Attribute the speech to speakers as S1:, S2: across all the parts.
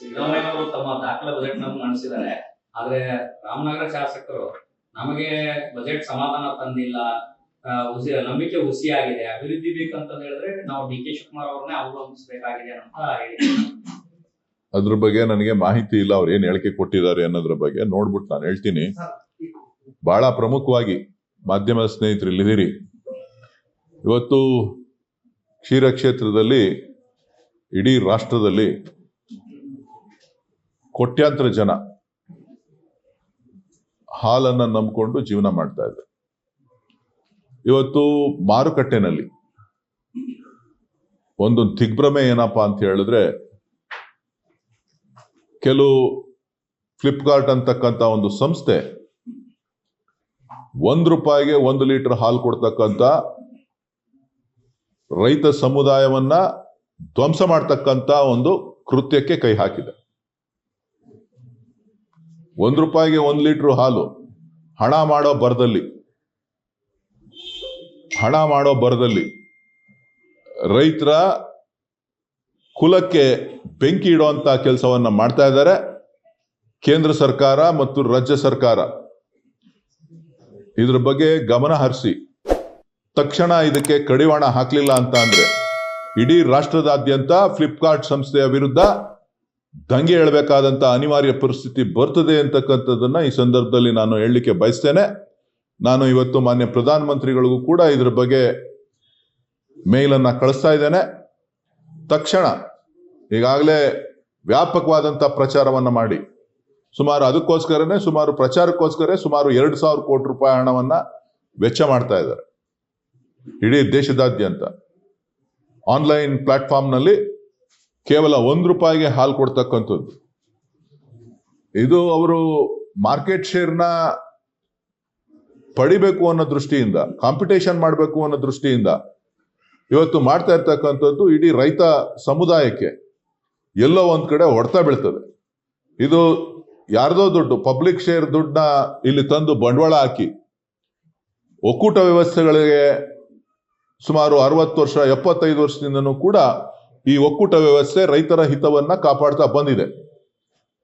S1: ಸಿದ್ದರಾಮಯ್ಯ ಅವರು ತಮ್ಮ ದಾಖಲೆ ಬಜೆಟ್ ನನ್ನು ಮಂಡಿಸಿದ್ದಾರೆ. ಆದ್ರೆ ರಾಮನಗರ ಶಾಸಕರು ನಮಗೆ ಬಜೆಟ್ ಸಮಾಧಾನ ತಂದಿಲ್ಲ, ನಂಬಿಕೆ ಹುಸಿಯಾಗಿದೆ, ಅಭಿವೃದ್ಧಿ ಬೇಕಂತ ಹೇಳಿದ್ರೆ ನಾವು ಡಿ.ಕೆ. ಶಿವಕುಮಾರ್ ಅವ್ರನ್ನೇ ಅವಲಂಬಿಸಬೇಕಾಗಿದೆ ಅಂತ ಹೇಳಿ.
S2: ಅದ್ರ ಬಗ್ಗೆ ನನಗೆ ಮಾಹಿತಿ ಇಲ್ಲ, ಅವ್ರು ಏನ್ ಹೇಳಿಕೆ ಕೊಟ್ಟಿದ್ದಾರೆ ಅನ್ನೋದ್ರ ಬಗ್ಗೆ ನೋಡ್ಬಿಟ್ಟು ನಾನು ಹೇಳ್ತೀನಿ. ಬಹಳ ಪ್ರಮುಖವಾಗಿ ಮಾಧ್ಯಮದ ಸ್ನೇಹಿತರು ಇಲ್ಲಿದ್ದೀರಿ. ಇವತ್ತು ಕ್ಷೀರ ಕ್ಷೇತ್ರದಲ್ಲಿ ಇಡೀ ರಾಷ್ಟ್ರದಲ್ಲಿ ಕೋಟ್ಯಾಂತರ ಜನ ಹಾಲನ್ನ ನಂಬಿಕೊಂಡು ಜೀವನ ಮಾಡ್ತಾ ಇದ್ದಾರೆ. ಇವತ್ತು ಮಾರುಕಟ್ಟೆನಲ್ಲಿ ಒಂದು ದಿಗ್ಭ್ರಮೆ ಏನಪ್ಪಾ ಅಂತ ಹೇಳಿದ್ರೆ, ಕೆಲವು ಫ್ಲಿಪ್ಕಾರ್ಟ್ ಅಂತಕ್ಕಂಥ ಒಂದು ಸಂಸ್ಥೆ ₹1 1 ಲೀಟರ್ ಹಾಲು ಕೊಡ್ತಕ್ಕಂಥ ರೈತ ಸಮುದಾಯವನ್ನ ಧ್ವಂಸ ಮಾಡ್ತಕ್ಕಂಥ ಒಂದು ಕೃತ್ಯಕ್ಕೆ ಕೈ ಹಾಕಿದೆ. ₹1 1 ಲೀಟರ್ ಹಾಲು ಹಣ ಮಾಡೋ ಬರದಲ್ಲಿ ರೈತರ ಕುಲಕ್ಕೆ ಬೆಂಕಿ ಇಡುವಂತ ಕೆಲಸವನ್ನ ಮಾಡ್ತಾ ಇದ್ದಾರೆ ಕೇಂದ್ರ ಸರ್ಕಾರ ಮತ್ತು ರಾಜ್ಯ ಸರ್ಕಾರ. ಇದ್ರ ಬಗ್ಗೆ ಗಮನ ಹರಿಸಿ ತಕ್ಷಣ ಇದಕ್ಕೆ ಕಡಿವಾಣ ಹಾಕಲಿಲ್ಲ ಅಂತ ಅಂದ್ರೆ ಇಡೀ ರಾಷ್ಟ್ರದಾದ್ಯಂತ ಫ್ಲಿಪ್ಕಾರ್ಟ್ ಸಂಸ್ಥೆಯ ವಿರುದ್ಧ ದಂಗೆ ಏಳಬೇಕಾದಂತ ಅನಿವಾರ್ಯ ಪರಿಸ್ಥಿತಿ ಬರ್ತದೆ ಅಂತಕ್ಕಂಥದ್ದನ್ನ ಈ ಸಂದರ್ಭದಲ್ಲಿ ನಾನು ಹೇಳಲಿಕ್ಕೆ ಬಯಸ್ತೇನೆ. ನಾನು ಇವತ್ತು ಮಾನ್ಯ ಪ್ರಧಾನಮಂತ್ರಿಗಳಿಗೂ ಕೂಡ ಇದ್ರ ಬಗ್ಗೆ ಮೇಲನ್ನ ಕಳಿಸ್ತಾ ಇದ್ದೇನೆ. ತಕ್ಷಣ ಈಗಾಗಲೇ ವ್ಯಾಪಕವಾದಂತ ಪ್ರಚಾರವನ್ನ ಮಾಡಿ ಪ್ರಚಾರಕ್ಕೋಸ್ಕರ ಸುಮಾರು 2,000 ಕೋಟಿ ರೂಪಾಯಿ ಹಣವನ್ನ ವೆಚ್ಚ ಮಾಡ್ತಾ ಇದ್ದಾರೆ. ಇಡೀ ದೇಶದಾದ್ಯಂತ ಆನ್ಲೈನ್ ಪ್ಲಾಟ್ಫಾರ್ಮ್ ನಲ್ಲಿ ಕೇವಲ ₹1 ಹಾಲು ಕೊಡ್ತಕ್ಕಂಥದ್ದು. ಇದು ಅವರು ಮಾರ್ಕೆಟ್ ಶೇರ್ನ ಪಡಿಬೇಕು ಅನ್ನೋ ದೃಷ್ಟಿಯಿಂದ, ಕಾಂಪಿಟೇಷನ್ ಮಾಡಬೇಕು ಅನ್ನೋ ದೃಷ್ಟಿಯಿಂದ ಇವತ್ತು ಮಾಡ್ತಾ ಇರ್ತಕ್ಕಂಥದ್ದು ಇಡೀ ರೈತ ಸಮುದಾಯಕ್ಕೆ ಎಲ್ಲೋ ಒಂದ್ ಕಡೆ ಹೊಡ್ತಾ ಬೀಳ್ತದೆ. ಇದು ಯಾರ್ದೋ ದುಡ್ಡು, ಪಬ್ಲಿಕ್ ಶೇರ್ ದುಡ್ಡನ್ನ ಇಲ್ಲಿ ತಂದು ಬಂಡವಾಳ ಹಾಕಿ ಒಕ್ಕೂಟ ವ್ಯವಸ್ಥೆಗಳಿಗೆ ಸುಮಾರು 60 ವರ್ಷ 75 ವರ್ಷದಿಂದನೂ ಕೂಡ ಈ ಒಕ್ಕೂಟ ವ್ಯವಸ್ಥೆ ರೈತರ ಹಿತವನ್ನ ಕಾಪಾಡ್ತಾ ಬಂದಿದೆ.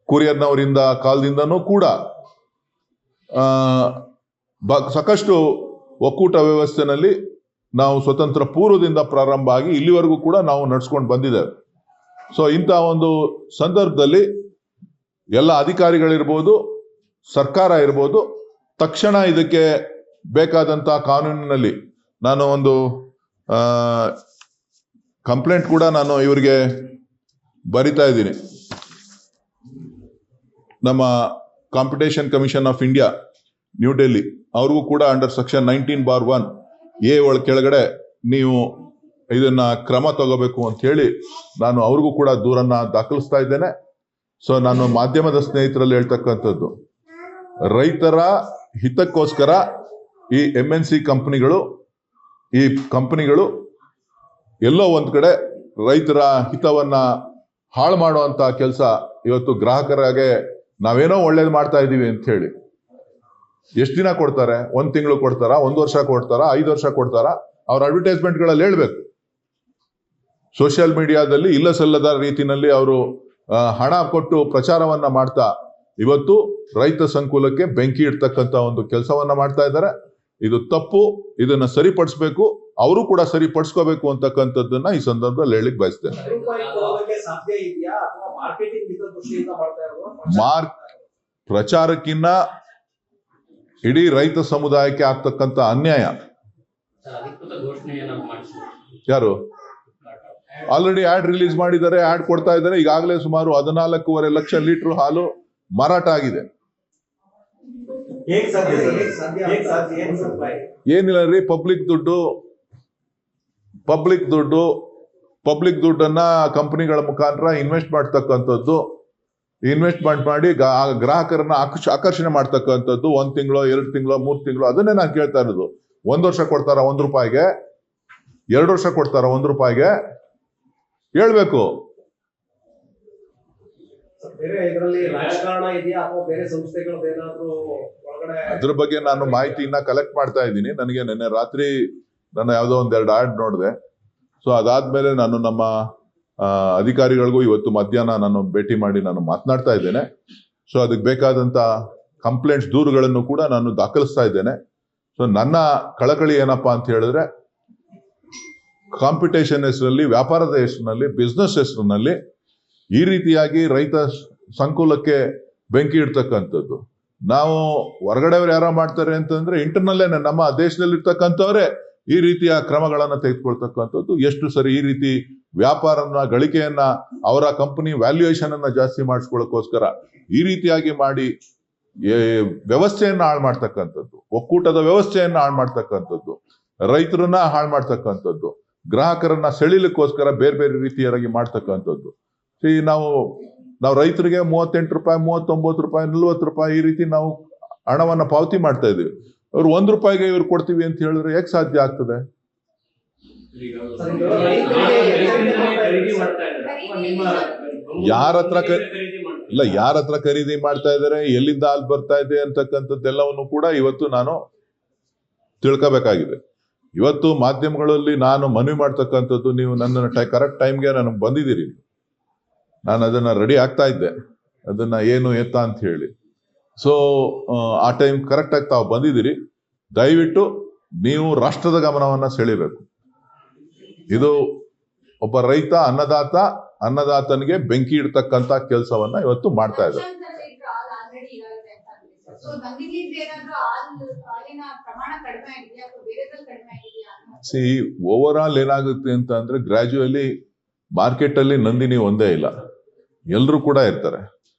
S2: ಕುರಿಯರ್ನವರಿಂದ ಕಾಲದಿಂದನೂ ಕೂಡ ಸಾಕಷ್ಟು ಒಕ್ಕೂಟ ವ್ಯವಸ್ಥೆನಲ್ಲಿ ನಾವು ಸ್ವತಂತ್ರ ಪೂರ್ವದಿಂದ ಪ್ರಾರಂಭ ಆಗಿ ಇಲ್ಲಿವರೆಗೂ ಕೂಡ ನಾವು ನಡ್ಸ್ಕೊಂಡು ಬಂದಿದ್ದೇವೆ. ಸೊ ಇಂಥ ಒಂದು ಸಂದರ್ಭದಲ್ಲಿ ಎಲ್ಲ ಅಧಿಕಾರಿಗಳಿರ್ಬೋದು, ಸರ್ಕಾರ ಇರ್ಬೋದು, ತಕ್ಷಣ ಇದಕ್ಕೆ ಬೇಕಾದಂತ ಕಾನೂನಿನಲ್ಲಿ ನಾನು ಒಂದು ಕಂಪ್ಲೇಂಟ್ ಕೂಡ ನಾನು ಇವರಿಗೆ ಬರಿತಾ ಇದ್ದೀನಿ. ನಮ್ಮ competition commission of India new Delhi ಅವ್ರಿಗೂ ಕೂಡ ಅಂಡರ್ ಸೆಕ್ಷನ್ 19(1) ಕೆಳಗಡೆ ನೀವು ಇದನ್ನ ಕ್ರಮ ತಗೋಬೇಕು ಅಂತ ಹೇಳಿ ನಾನು ಅವ್ರಿಗೂ ಕೂಡ ದೂರನ್ನ ದಾಖಲಿಸ್ತಾ ಇದ್ದೇನೆ. ಸೊ ನಾನು ಮಾಧ್ಯಮದ ಸ್ನೇಹಿತರಲ್ಲಿ ಹೇಳ್ತಕ್ಕಂಥದ್ದು, ರೈತರ ಹಿತಕ್ಕೋಸ್ಕರ ಈ MNC ಕಂಪನಿಗಳು ಎಲ್ಲೋ ಒಂದ್ ಕಡೆ ರೈತರ ಹಿತವನ್ನ ಹಾಳು ಮಾಡುವಂತ ಕೆಲಸ ಇವತ್ತು ಗ್ರಾಹಕರಾಗೆ ನಾವೇನೋ ಒಳ್ಳೇದು ಮಾಡ್ತಾ ಇದೀವಿ ಅಂತ ಹೇಳಿ ಎಷ್ಟು ದಿನ ಕೊಡ್ತಾರೆ? 1 ತಿಂಗಳು ಕೊಡ್ತಾರ, 1 ವರ್ಷ ಕೊಡ್ತಾರ, 5 ವರ್ಷ ಕೊಡ್ತಾರ? ಅವ್ರ ಅಡ್ವರ್ಟೈಸ್ಮೆಂಟ್ಗಳಲ್ಲಿ ಹೇಳ್ಬೇಕು. ಸೋಷಿಯಲ್ ಮೀಡಿಯಾದಲ್ಲಿ ಇಲ್ಲ ಸಲ್ಲದ ರೀತಿಯಲ್ಲಿ ಅವರು ಹಣ ಕೊಟ್ಟು ಪ್ರಚಾರವನ್ನ ಮಾಡ್ತಾ ಇವತ್ತು ರೈತ ಸಂಕುಲಕ್ಕೆ ಬೆಂಕಿ ಇಡ್ತಕ್ಕಂತ ಒಂದು ಕೆಲಸವನ್ನ ಮಾಡ್ತಾ ಇದ್ದಾರೆ. ಇದು ತಪ್ಪು. ಇದನ್ನ ಸರಿಪಡಿಸ್ಬೇಕು, ಅವರು ಕೂಡ ಸರಿಪಡಿಸ್ಕೋಬೇಕು ಅಂತಕ್ಕಂಥದ್ದನ್ನ ಈ ಸಂದರ್ಭದಲ್ಲಿ ಹೇಳಿಕ್ ಬಯಸ್ತೇನೆ. ಪ್ರಚಾರಕ್ಕಿನ್ನ ಇಡೀ ರೈತ ಸಮುದಾಯಕ್ಕೆ ಆಗ್ತಕ್ಕಂಥ ಅನ್ಯಾಯ. ಯಾರು ಆಲ್ರೆಡಿ ಆಡ್ ರಿಲೀಸ್ ಮಾಡಿದ್ದಾರೆ, ಆಡ್ ಕೊಡ್ತಾ ಇದ್ದಾರೆ. ಈಗಾಗಲೇ ಸುಮಾರು 14.5 ಲಕ್ಷ ಲೀಟರ್ ಹಾಲು ಮಾರಾಟ ಆಗಿದೆ. ಏನಿಲ್ಲ ರೀ, ಪಬ್ಲಿಕ್ ದುಡ್ಡನ್ನ ಕಂಪನಿಗಳ ಮುಖಾಂತರ ಇನ್ವೆಸ್ಟ್ ಮಾಡ್ತಕ್ಕಂಥದ್ದು, ಇನ್ವೆಸ್ಟ್ಮೆಂಟ್ ಮಾಡಿ ಗ್ರಾಹಕರನ್ನ ಆಕರ್ಷಣೆ ಮಾಡ್ತಕ್ಕಂಥದ್ದು. 1 ತಿಂಗಳು 2 ತಿಂಗಳು 3 ತಿಂಗಳು ಅದನ್ನೇ ನಾನು ಕೇಳ್ತಾ ಇರೋದು. 1 ವರ್ಷ ಕೊಡ್ತಾರ ₹1, 2 ವರ್ಷ ಕೊಡ್ತಾರ ₹1 ಹೇಳ್ಬೇಕು. ಅದ್ರ ಬಗ್ಗೆ ನಾನು ಮಾಹಿತಿಯನ್ನ ಕಲೆಕ್ಟ್ ಮಾಡ್ತಾ ಇದ್ದೀನಿ. ನನಗೆ ನಿನ್ನೆ ರಾತ್ರಿ ನನ್ನ ಯಾವುದೋ 1-2 ಆಡ್ ನೋಡಿದೆ. ಸೊ ಅದಾದ್ಮೇಲೆ ನಾನು ನಮ್ಮ ಅಧಿಕಾರಿಗಳಿಗೂ ಇವತ್ತು ಮಧ್ಯಾಹ್ನ ನಾನು ಭೇಟಿ ಮಾಡಿ ನಾನು ಮಾತನಾಡ್ತಾ ಇದ್ದೇನೆ. ಸೊ ಅದಕ್ಕೆ ಬೇಕಾದಂತ ಕಂಪ್ಲೇಂಟ್ಸ್ ದೂರುಗಳನ್ನು ಕೂಡ ನಾನು ದಾಖಲಿಸ್ತಾ ಇದ್ದೇನೆ. ಸೊ ನನ್ನ ಕಳಕಳಿ ಏನಪ್ಪಾ ಅಂತ ಹೇಳಿದ್ರೆ, ಕಾಂಪಿಟೇಷನ್ ಹೆಸರಲ್ಲಿ, ವ್ಯಾಪಾರದ ಹೆಸರಿನಲ್ಲಿ, ಬಿಸ್ನೆಸ್ ಹೆಸರಿನಲ್ಲಿ ಈ ರೀತಿಯಾಗಿ ರೈತ ಸಂಕುಲಕ್ಕೆ ಬೆಂಕಿ ಇಡ್ತಕ್ಕಂಥದ್ದು. ನಾವು ಹೊರಗಡೆಯವ್ರು ಯಾರೋ ಮಾಡ್ತಾರೆ ಅಂತಂದ್ರೆ ಇಂಟರ್ನಲ್ಲೇನೆ ನಮ್ಮ ದೇಶದಲ್ಲಿ ಇರ್ತಕ್ಕಂಥವ್ರೆ ಈ ರೀತಿಯ ಕ್ರಮಗಳನ್ನ ತೆಗೆದುಕೊಳ್ತಕ್ಕಂಥದ್ದು ಎಷ್ಟು ಸರಿ? ಈ ರೀತಿ ವ್ಯಾಪಾರನ, ಗಳಿಕೆಯನ್ನ, ಅವರ ಕಂಪನಿ ವ್ಯಾಲ್ಯೂಯೇಷನ್ ಅನ್ನ ಜಾಸ್ತಿ ಮಾಡಿಸ್ಕೊಳ್ಳೋಕ್ಕೋಸ್ಕರ ಈ ರೀತಿಯಾಗಿ ಮಾಡಿ ವ್ಯವಸ್ಥೆಯನ್ನ ಹಾಳು ಮಾಡ್ತಕ್ಕಂಥದ್ದು, ಒಕ್ಕೂಟದ ವ್ಯವಸ್ಥೆಯನ್ನ ಹಾಳು ಮಾಡ್ತಕ್ಕಂಥದ್ದು, ರೈತರನ್ನ ಹಾಳು ಮಾಡ್ತಕ್ಕಂಥದ್ದು, ಗ್ರಾಹಕರನ್ನ ಸೆಳಿಲಿಕ್ಕೋಸ್ಕರ ಬೇರೆ ಬೇರೆ ರೀತಿಯಾಗಿ ಮಾಡ್ತಕ್ಕಂಥದ್ದು. ನಾವು ರೈತರಿಗೆ 38 ರೂಪಾಯಿ, 39 ರೂಪಾಯಿ, 40 ರೂಪಾಯಿ ಈ ರೀತಿ ನಾವು ಹಣವನ್ನ ಪಾವತಿ ಮಾಡ್ತಾ ಇದ್ದೀವಿ. ಅವ್ರು 1 ರೂಪಾಯಿಗೆ ಇವ್ರು ಕೊಡ್ತೀವಿ ಅಂತ ಹೇಳಿದ್ರೆ ಹೇಗೆ ಸಾಧ್ಯ ಆಗ್ತದೆ? ಯಾರ ಹತ್ರ ಖರೀದಿ ಮಾಡ್ತಾ ಇದ್ದಾರೆ, ಎಲ್ಲಿಂದ ಹಾಲು ಬರ್ತಾ ಇದೆ ಅಂತಕ್ಕಂಥದ್ದೆಲ್ಲವನ್ನು ಕೂಡ ಇವತ್ತು ನಾನು ತಿಳ್ಕೋಬೇಕಾಗಿದೆ. ಇವತ್ತು ಮಾಧ್ಯಮಗಳಲ್ಲಿ ನಾನು ಮನವಿ ಮಾಡ್ತಕ್ಕಂಥದ್ದು, ನೀವು ನನ್ನ ಕರೆಕ್ಟ್ ಟೈಮ್ಗೆ ನನಗೆ ಬಂದಿದ್ದೀರಿ, ನಾನು ಅದನ್ನ ರೆಡಿ ಆಗ್ತಾ ಇದ್ದೆ, ಅದನ್ನ ಏನು ಎತ್ತ ಅಂತ ಹೇಳಿ. ಸೊ ಆ ಟೈಮ್ ಕರೆಕ್ಟ್ ಆಗಿ ತಾವು ಬಂದಿದ್ದೀರಿ. ದಯವಿಟ್ಟು ನೀವು ರಾಷ್ಟ್ರದ ಗಮನವನ್ನ ಸೆಳಿಬೇಕು. ಇದು ಒಬ್ಬ ರೈತ, ಅನ್ನದಾತನಿಗೆ ಬೆಂಕಿ ಇಡ್ತಕ್ಕಂತ ಕೆಲಸವನ್ನ ಇವತ್ತು ಮಾಡ್ತಾ ಇದ್ದಾರೆ. ಓವರ್ ಆಲ್ ಏನಾಗುತ್ತೆ ಅಂತ ಅಂದ್ರೆ, ಗ್ರಾಜುಯಲಿ ಮಾರ್ಕೆಟ್ ಅಲ್ಲಿ ನಂದಿನಿ ಒಂದೇ ಇಲ್ಲ, ಎಲ್ಲರೂ ಕೂಡ ಇರ್ತಾರೆ.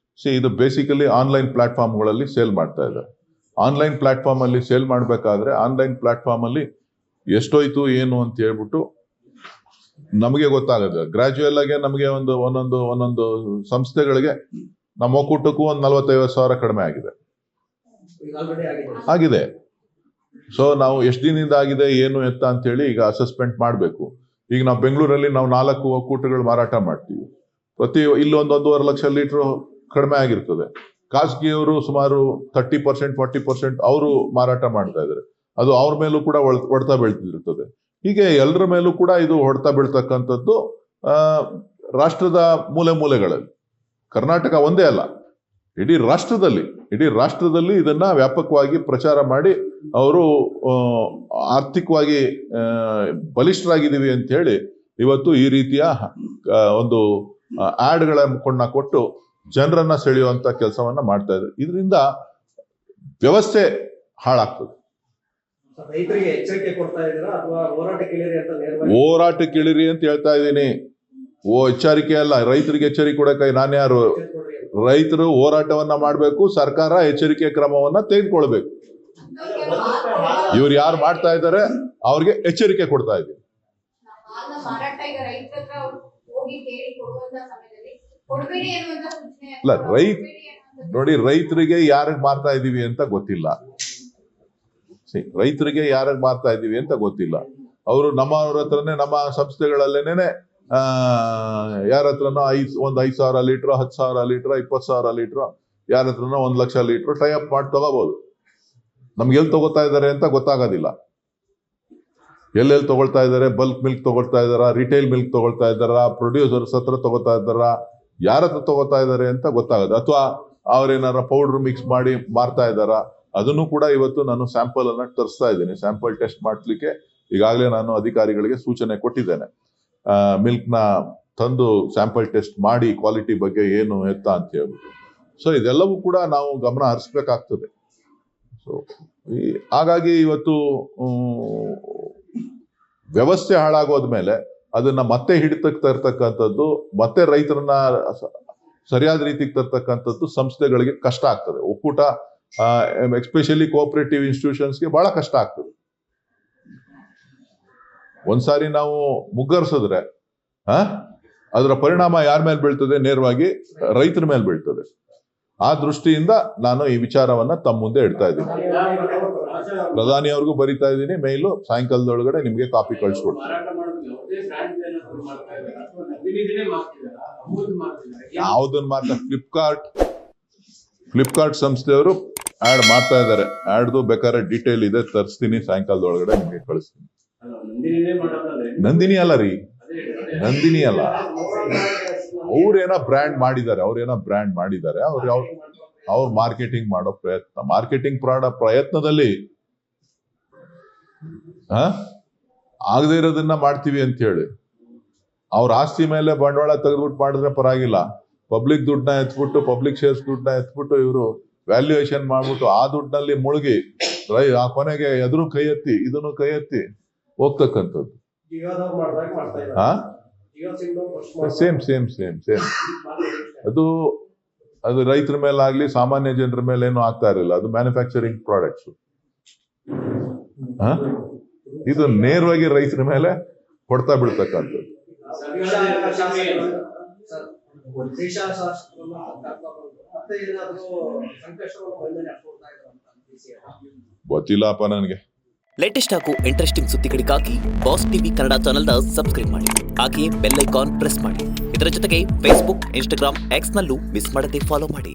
S2: ಇದು ಬೇಸಿಕಲಿ ಆನ್ಲೈನ್ ಪ್ಲಾಟ್ಫಾರ್ಮ್ಗಳಲ್ಲಿ ಸೇಲ್ ಮಾಡ್ತಾ ಇದ್ದಾರೆ. ಆನ್ಲೈನ್ ಪ್ಲಾಟ್ಫಾರ್ಮ್ ಅಲ್ಲಿ ಸೇಲ್ ಮಾಡಬೇಕಾದ್ರೆ ಆನ್ಲೈನ್ ಪ್ಲಾಟ್ಫಾರ್ಮ್ ಅಲ್ಲಿ ಎಷ್ಟೋಯ್ತು ಏನು ಅಂತ ಹೇಳ್ಬಿಟ್ಟು ನಮಗೆ ಗೊತ್ತಾಗುತ್ತೆ. ಗ್ರಾಜುಯಲ್ ಆಗಿ ನಮಗೆ ಒಂದೊಂದು ಸಂಸ್ಥೆಗಳಿಗೆ ನಮ್ಮ ಒಕ್ಕೂಟಕ್ಕೂ 40,000-50,000 ಕಡಿಮೆ ಆಗಿದೆ. ಸೊ ನಾವು ಎಷ್ಟು ದಿನದಿಂದ ಆಗಿದೆ ಏನು ಎತ್ತ ಅಂತ ಹೇಳಿ ಈಗ ಅಸೆಸ್ಮೆಂಟ್ ಮಾಡಬೇಕು. ಈಗ ನಾವು ಬೆಂಗಳೂರಲ್ಲಿ ನಾವು 4 ಒಕ್ಕೂಟಗಳು ಮಾರಾಟ ಮಾಡ್ತೀವಿ. ಇಲ್ಲಿ 1.5 ಲಕ್ಷ ಲೀಟರ್ ಕಡಿಮೆ ಆಗಿರ್ತದೆ. ಖಾಸಗಿಯವರು ಸುಮಾರು 30%, 40% ಅವರು ಮಾರಾಟ ಮಾಡ್ತಾ ಇದ್ದಾರೆ. ಅದು ಅವ್ರ ಮೇಲೂ ಕೂಡ ಹೊಡೆತ ಬೀಳ್ತಿರ್ತದೆ. ಹೀಗೆ ಎಲ್ಲರ ಮೇಲೂ ಕೂಡ ಇದು ಹೊಡೆತ ಬೀಳ್ತಕ್ಕಂಥದ್ದು ರಾಷ್ಟ್ರದ ಮೂಲೆಗಳಲ್ಲಿ. ಕರ್ನಾಟಕ ಒಂದೇ ಅಲ್ಲ, ಇಡೀ ರಾಷ್ಟ್ರದಲ್ಲಿ ಇದನ್ನ ವ್ಯಾಪಕವಾಗಿ ಪ್ರಚಾರ ಮಾಡಿ ಅವರು ಆರ್ಥಿಕವಾಗಿ ಬಲಿಷ್ಠರಾಗಿದ್ದೀವಿ ಅಂತ ಹೇಳಿ ಇವತ್ತು ಈ ರೀತಿಯ ಒಂದು ಆಡ್ಗಳ ಮುಖಂಡ ಕೊಟ್ಟು ಜನರನ್ನ ಸೆಳೆಯುವಂತ ಕೆಲಸವನ್ನ ಮಾಡ್ತಾ ಇದ್ದಾರೆ. ಇದರಿಂದ ವ್ಯವಸ್ಥೆ ಹಾಳಾಗ್ತದೆ.
S3: ರೈತರಿಗೆ ಎಚ್ಚರಿಕೆ ಕೊಡ್ತಾ ಇದ್ದೀರಾ ಅಥವಾ
S2: ಹೋರಾಟಕ್ಕೆ ಇಳಿರಿ ಅಂತ ಹೇಳ್ತಾ ಇದ್ದೀನಿ. ಎಚ್ಚರಿಕೆ ಅಲ್ಲ, ರೈತರಿಗೆ ಎಚ್ಚರಿಕೆ ಕೊಡಕ್ಕೆ ನಾನ್ಯಾರು? ರೈತರು ಹೋರಾಟವನ್ನ ಮಾಡಬೇಕು, ಸರ್ಕಾರ ಎಚ್ಚರಿಕೆ ಕ್ರಮವನ್ನ ತೆಗೆದುಕೊಳ್ಬೇಕು. ಇವ್ರು ಯಾರು ಮಾಡ್ತಾ ಇದ್ದಾರೆ ಅವ್ರಿಗೆ ಎಚ್ಚರಿಕೆ ಕೊಡ್ತಾ ಇದ್ದೀವಿ. ಅಲ್ಲ, ನೋಡಿ, ರೈತರಿಗೆ ಯಾರಿಗೆ ಮಾರ್ತಾ ಇದೀವಿ ಅಂತ ಗೊತ್ತಿಲ್ಲ. ಅವರು ನಮ್ಮವ್ರ ಹತ್ರನೇ, ನಮ್ಮ ಸಂಸ್ಥೆಗಳಲ್ಲೇನೆ ಯಾರ ಹತ್ರನೋ 5,000 ಲೀಟರ್, 10,000 ಲೀಟರ್, 20,000 ಲೀಟರ್, ಯಾರ ಹತ್ರನೋ 1 ಲಕ್ಷ ಲೀಟರ್ ಟೈ ಅಪ್ ಮಾಡಿ ತಗೋಬಹುದು. ನಮ್ಗೆ ಎಲ್ಲಿ ತಗೋತಾ ಇದ್ದಾರೆ ಅಂತ ಗೊತ್ತಾಗೋದಿಲ್ಲ. ಎಲ್ಲೆಲ್ಲಿ ತಗೊಳ್ತಾ ಇದ್ದಾರೆ? ಬಲ್ಕ್ ಮಿಲ್ಕ್ ತಗೊಳ್ತಾ ಇದಾರ, ರಿಟೈಲ್ ಮಿಲ್ಕ್ ತಗೊಳ್ತಾ ಇದ್ದಾರ, ಪ್ರೊಡ್ಯೂಸರ್ಸ್ ಹತ್ರ ತಗೋತಾ ಇದ್ದಾರ, ಯಾರ ಹತ್ರ ತಗೋತಾ ಇದ್ದಾರೆ ಅಂತ ಗೊತ್ತಾಗದು. ಅಥವಾ ಅವ್ರೇನಾರ ಪೌಡರ್ ಮಿಕ್ಸ್ ಮಾಡಿ ಮಾರ್ತಾ ಇದ್ದಾರ, ಅದನ್ನು ಕೂಡ ಇವತ್ತು ನಾನು ಸ್ಯಾಂಪಲ್ ಅನ್ನ ತರಿಸ್ತಾ ಇದ್ದೀನಿ. ಸ್ಯಾಂಪಲ್ ಟೆಸ್ಟ್ ಮಾಡ್ಲಿಕ್ಕೆ ಈಗಾಗಲೇ ನಾನು ಅಧಿಕಾರಿಗಳಿಗೆ ಸೂಚನೆ ಕೊಟ್ಟಿದ್ದೇನೆ. ಮಿಲ್ಕ್ ನ ತಂದು ಸ್ಯಾಂಪಲ್ ಟೆಸ್ಟ್ ಮಾಡಿ ಕ್ವಾಲಿಟಿ ಬಗ್ಗೆ ಏನು ಎತ್ತ ಅಂತ ಹೇಳ್ಬಿಟ್ಟು. ಸೊ ಇದೆಲ್ಲವೂ ಕೂಡ ನಾವು ಗಮನ ಹರಿಸ್ಬೇಕಾಗ್ತದೆ. ಸೊ ಹಾಗಾಗಿ ಇವತ್ತು ವ್ಯವಸ್ಥೆ ಹಾಳಾಗೋದ್ಮೇಲೆ ಅದನ್ನ ಮತ್ತೆ ಹಿಡಿತಕ್ಕೆ ತರ್ತಕ್ಕಂಥದ್ದು, ಮತ್ತೆ ರೈತರನ್ನ ಸರಿಯಾದ ರೀತಿಗೆ ತರ್ತಕ್ಕಂಥದ್ದು ಸಂಸ್ಥೆಗಳಿಗೆ ಕಷ್ಟ ಆಗ್ತದೆ. ಒಕ್ಕೂಟ, ಎಸ್ಪೆಷಲಿ ಕೋಆಪರೇಟಿವ್ ಇನ್ಸ್ಟಿಟ್ಯೂಷನ್ಸ್ಗೆ ಬಹಳ ಕಷ್ಟ ಆಗ್ತದೆ. ಒಂದ್ಸಾರಿ ನಾವು ಮುಗ್ಗರಿಸಿದ್ರೆ ಅದರ ಪರಿಣಾಮ ಯಾರ ಮೇಲೆ ಬೀಳ್ತದೆ? ನೇರವಾಗಿ ರೈತರ ಮೇಲೆ ಬೀಳ್ತದೆ. ಆ ದೃಷ್ಟಿಯಿಂದ ನಾನು ಈ ವಿಚಾರವನ್ನ ತಮ್ಮ ಮುಂದೆ ಇಡ್ತಾ ಇದ್ದೀನಿ. ಪ್ರಧಾನಿ ಅವ್ರಿಗೂ ಬರೀತಾ ಇದ್ದೀನಿ ಮೇಲು, ಸಾಯಂಕಾಲದೊಳಗಡೆ ನಿಮ್ಗೆ ಕಾಪಿ ಕಳಿಸ್ಕೊಡ್ತೀನಿ. ಯಾವ್ದನ್ನ ಮಾಡ್ತಾರೆ? ಫ್ಲಿಪ್ಕಾರ್ಟ್ ಸಂಸ್ಥೆಯವರು ಆಡ್ ಮಾಡ್ತಾ ಇದ್ದಾರೆ. ಆಡ್ದು ಬೇಕಾದ್ರೆ ಡೀಟೇಲ್ ಇದೆ, ತರಿಸ್ತೀನಿ, ಸಾಯಂಕಾಲದೊಳಗಡೆ ನಿಮ್ಗೆ ಕಳಿಸ್ತೀನಿ. ನಂದಿನಿ ಅಲ್ಲ ರೀ, ನಂದಿನಿ ಅಲ್ಲ, ಅವ್ರೇನೋ ಬ್ರ್ಯಾಂಡ್ ಮಾಡಿದ್ದಾರೆ, ಅವ್ರು ಮಾರ್ಕೆಟಿಂಗ್ ಮಾಡೋ ಮಾರ್ಕೆಟಿಂಗ್ ಪ್ರಯತ್ನದಲ್ಲಿ ಆಗದೆ ಇರೋದನ್ನ ಮಾಡ್ತೀವಿ ಅಂತ ಹೇಳಿ ಅವ್ರ ಆಸ್ತಿ ಮೇಲೆ ಬಂಡವಾಳ ತೆಗೆದ್ಬಿಟ್ಟು ಮಾಡಿದ್ರೆ ಪರವಾಗಿಲ್ಲ. ಪಬ್ಲಿಕ್ ದುಡ್ಡನ್ನ ಎತ್ಬಿಟ್ಟು, ಪಬ್ಲಿಕ್ ಶೇರ್ಸ್ ದುಡ್ಡನ್ನ ಎತ್ಬಿಟ್ಟು ಇವರು ವ್ಯಾಲ್ಯೂಯೇಷನ್ ಮಾಡ್ಬಿಟ್ಟು ಆ ದುಡ್ಡಿನಲ್ಲಿ ಮುಳುಗಿ ಆ ಕೊನೆಗೆ ಎದುರು ಕೈ ಎತ್ತಿ ಇದನ್ನು ಕೈ ಎತ್ತಿ ಹೋಗ್ತಕ್ಕಂಥದ್ದು. ಸೇಮ್ ಅದು ರೈತರ ಮೇಲೆ ಆಗ್ಲಿ ಸಾಮಾನ್ಯ ಜನರ ಮೇಲೆ ಏನು ಆಗ್ತಾ ಇರಲಿಲ್ಲ. ಅದು ಮ್ಯಾನುಫ್ಯಾಕ್ಚರಿಂಗ್ ಪ್ರಾಡಕ್ಟ್ಸ್. ಇದು ನೇರವಾಗಿ ರೈತರ ಮೇಲೆ ಹೊಡ್ತಾ ಬಿಡ್ತಕ್ಕಂಥದ್ದು. ಗೊತ್ತಿಲ್ಲಪ್ಪ ನನಗೆ.
S4: ಲೇಟೆಸ್ಟ್ ಹಾಗೂ ಇಂಟ್ರೆಸ್ಟಿಂಗ್ ಸುದ್ದಿಗಳಿಗಾಗಿ ಬಾಸ್ ಟಿವಿ ಕನ್ನಡ ಚಾನೆಲ್ನ ಸಬ್ಸ್ಕ್ರೈಬ್ ಮಾಡಿ. ಹಾಗೆಯೇ ಬೆಲ್ ಐಕಾನ್ ಪ್ರೆಸ್ ಮಾಡಿ. ಇದರ ಜೊತೆಗೆ ಫೇಸ್ಬುಕ್, ಇನ್ಸ್ಟಾಗ್ರಾಮ್, ಎಕ್ಸ್ನಲ್ಲೂ ಮಿಸ್ ಮಾಡದೆ ಫಾಲೋ ಮಾಡಿ.